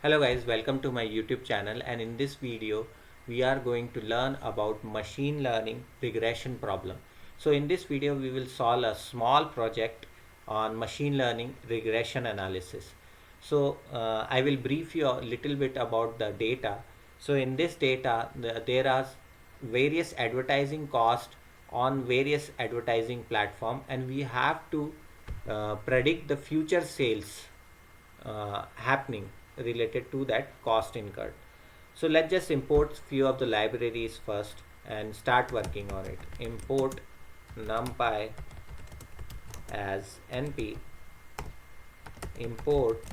Hello guys, welcome to my YouTube channel, and in this video we are going to learn about machine learning regression problem. So in this video we will solve a small project on machine learning regression analysis. So I will brief you a little bit about the data. So in this data there are various advertising costs on various advertising platform, and we have to predict the future sales happening related to that cost incurred. So let's just import few of the libraries first and start working on it. Import numpy as np, import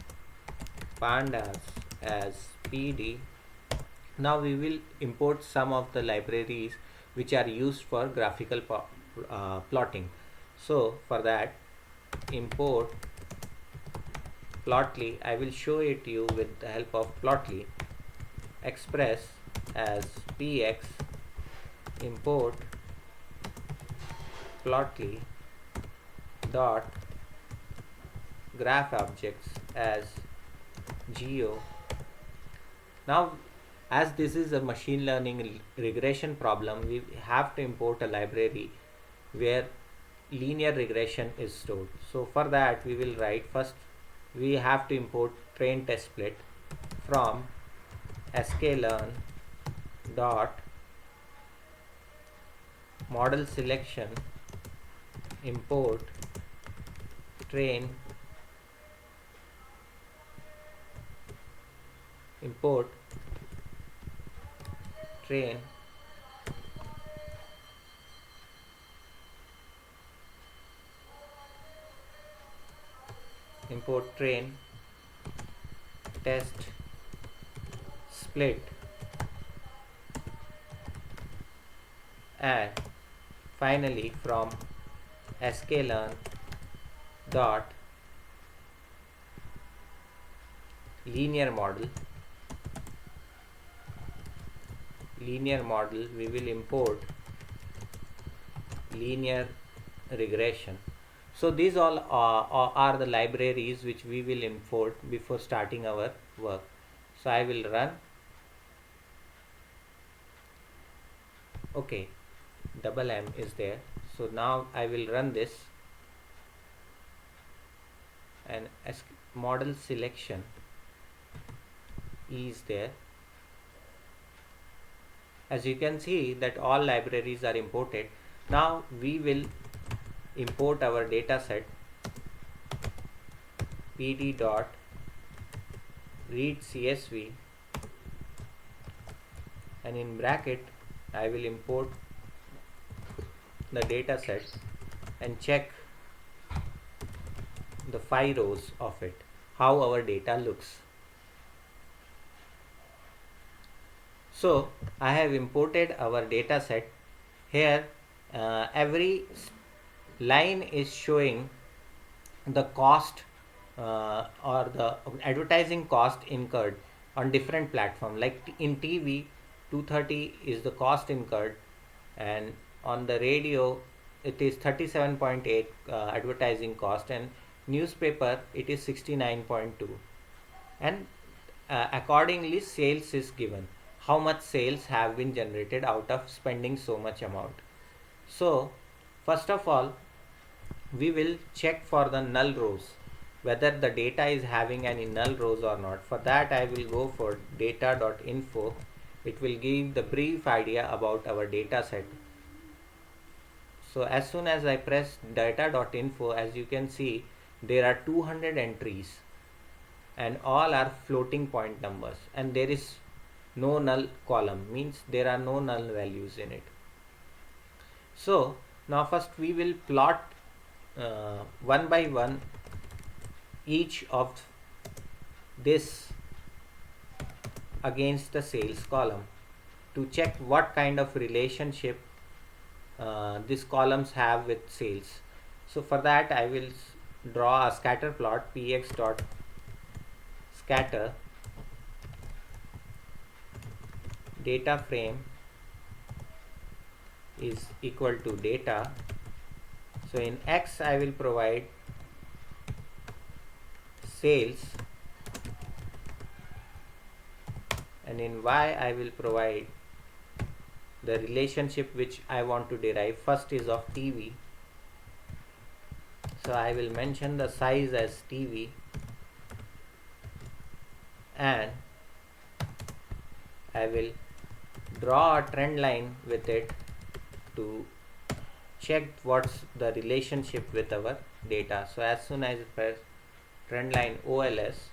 pandas as pd. Now we will import some of the libraries which are used for graphical plotting. So for that, import Plotly. I will show it to you with the help of Plotly. Express as px, import Plotly dot graph objects as geo. Now, as this is a machine learning regression problem, we have to import a library where linear regression is stored. So for that we will write first, we have to import train test split from sklearn dot model selection, import train, import train import train test split, and finally from sklearn dot linear model we will import linear regression. So these all are the libraries which we will import before starting our work. So I will run. Okay, double M is there. So now I will run this, and as model selection is there. As you can see that all libraries are imported. Now we will import our data set pd dot read csv, and in bracket I will import the data set and check the 5 rows of it, how our data looks. So I have imported our data set. Here every line is showing the cost or the advertising cost incurred on different platform. Like in TV, 230 is the cost incurred, and on the radio it is 37.8 advertising cost, and newspaper it is 69.2, and accordingly sales is given, how much sales have been generated out of spending so much amount. So first of all we will check for the null rows, whether the data is having any null rows or not. For that I will go for data.info. It will give the brief idea about our data set. So as soon as I press data.info, as you can see there are 200 entries and all are floating point numbers, and there is no null column, means there are no null values in it. So now first we will plot one by one each of this against the sales column to check what kind of relationship these columns have with sales. So for that I will draw a scatter plot, px dot scatter data frame is equal to data. So in X I will provide sales, and in y I will provide the relationship which I want to derive. First is of TV, so I will mention the size as TV, and I will draw a trend line with it to check what's the relationship with our data. So as soon as I press trend line OLS,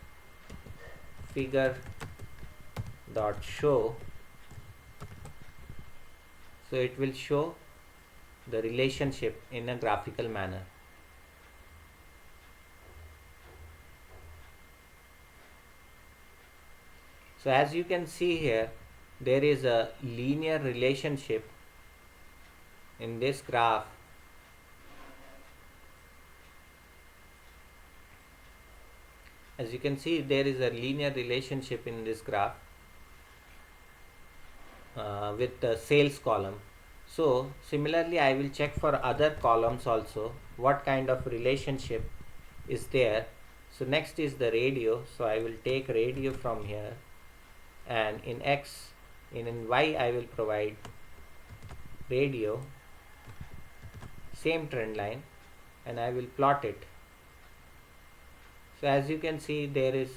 figure dot show, so it will show the relationship in a graphical manner. So as you can see here, there is a linear relationship in this graph. As you can see, there is a linear relationship in this graph with the sales column. So similarly, I will check for other columns also what kind of relationship is there. So next is the radio, so I will take radio from here, and in X, in Y I will provide radio, same trend line, and I will plot it. So as you can see, there is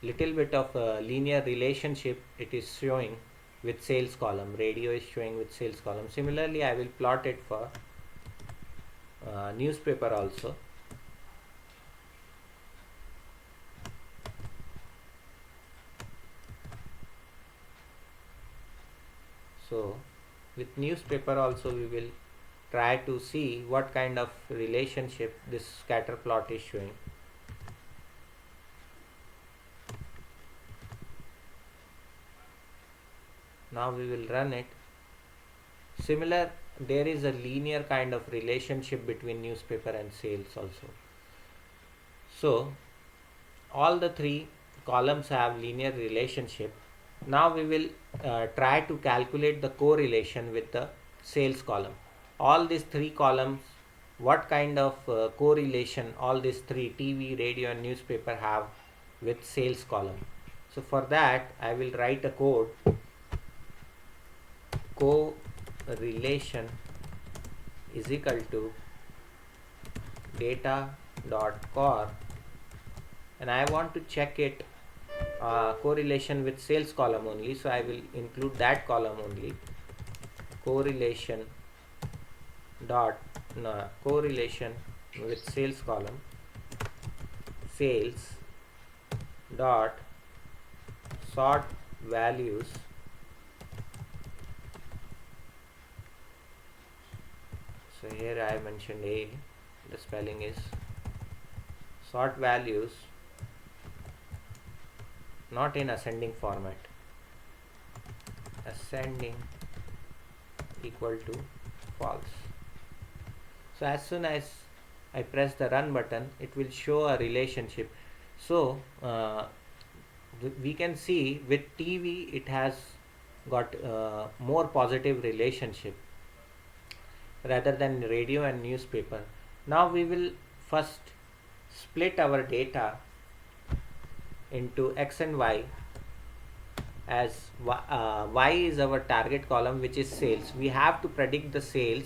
little bit of a linear relationship it is showing with sales column. Radio is showing with sales column. Similarly, I will plot it for newspaper also. So with newspaper also we will try to see what kind of relationship this scatter plot is showing. Now we will run it. Similar, there is a linear kind of relationship between newspaper and sales also. So all the three columns have linear relationship. Now we will try to calculate the correlation with the sales column. All these three columns, what kind of correlation all these three, TV, radio and newspaper, have with sales column. So for that I will write a code. Correlation is equal to data.cor, and I want to check it correlation with sales column only, so I will include that column only. Correlation with sales column, sales dot sort values so here I mentioned A, the spelling is sort values not in ascending format, ascending equal to false. So as soon as I press the run button, it will show a relationship. So we can see with TV it has got more positive relationship rather than radio and newspaper. Now we will first split our data into X and Y, as Y is our target column, which is sales. We have to predict the sales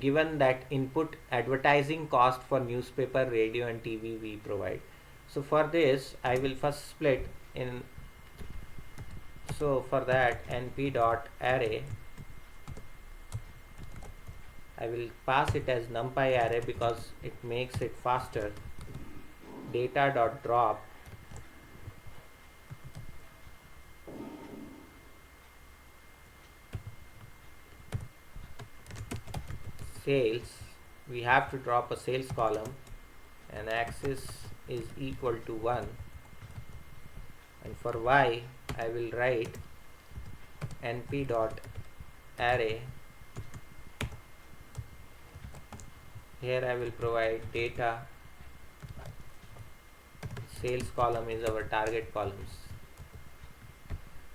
given that input advertising cost for newspaper, radio and TV we provide. So for this I will first split in, so for that np.array, I will pass it as numpy array because it makes it faster. Data.drop sales, we have to drop a sales column, and axis is equal to 1, and for Y I will write np.array. Here I will provide data, sales column is our target columns.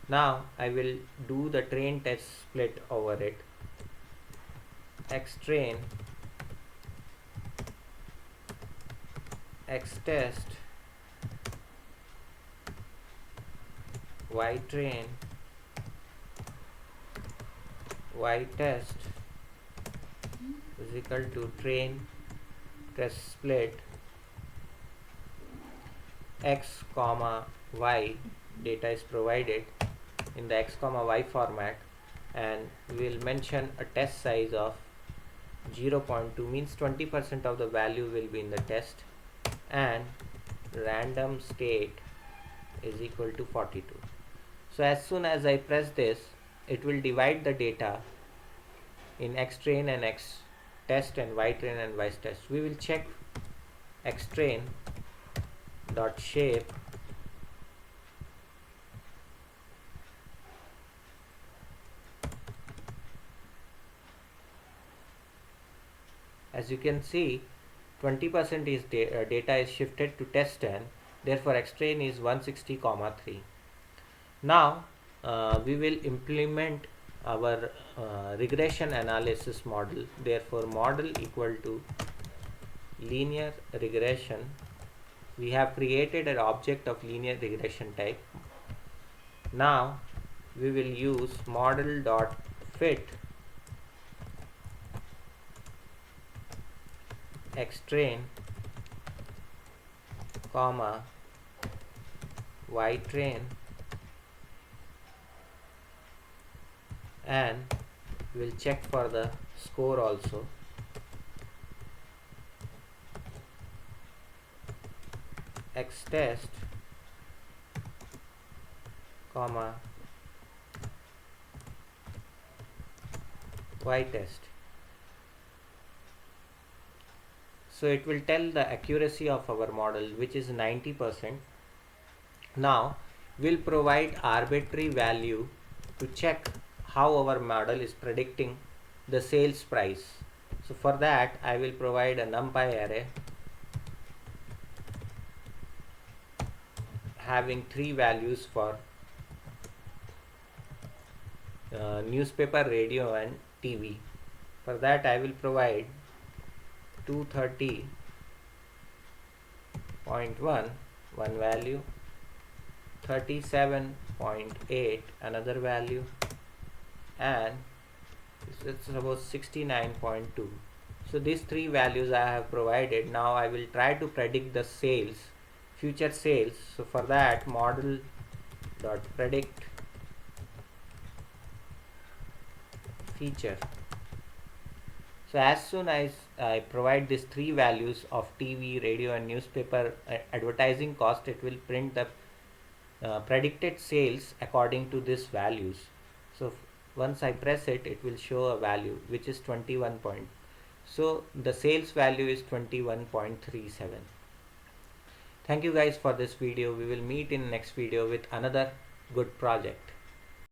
Now I will do the train test split over it. Xtrain xtest y train y test is equal to train test split x comma y. Data is provided in the x comma y format, and we will mention a test size of 0.2, means 20% of the value will be in the test, and random state is equal to 42. So as soon as I press this, it will divide the data in x train and x test and y train and y test. We will check x train dot shape as you can see 20% is data is shifted to test 10, therefore x train is 160,3. Now we will implement our regression analysis model. Therefore model equal to linear regression. We have created an object of linear regression type. Now we will use model dot fit x train comma y train, and we'll check for the score also. X test comma y test. So it will tell the accuracy of our model, which is 90%. Now we'll provide arbitrary value to check how our model is predicting the sales price. So for that I will provide a numpy array having 3 values for newspaper, radio and TV. For that I will provide 230.1 one value, 37.8 another value, and it's suppose 69.2. so these 3 values I have provided. Now I will try to predict the sales, future sales. So for that model dot predict feature. So as soon as I provide these 3 values of TV, radio and newspaper advertising cost, it will print the predicted sales according to these values. So once I press it, it will show a value which is 21 point. So the sales value is 21.37. Thank you guys for this video. We will meet in next video with another good project.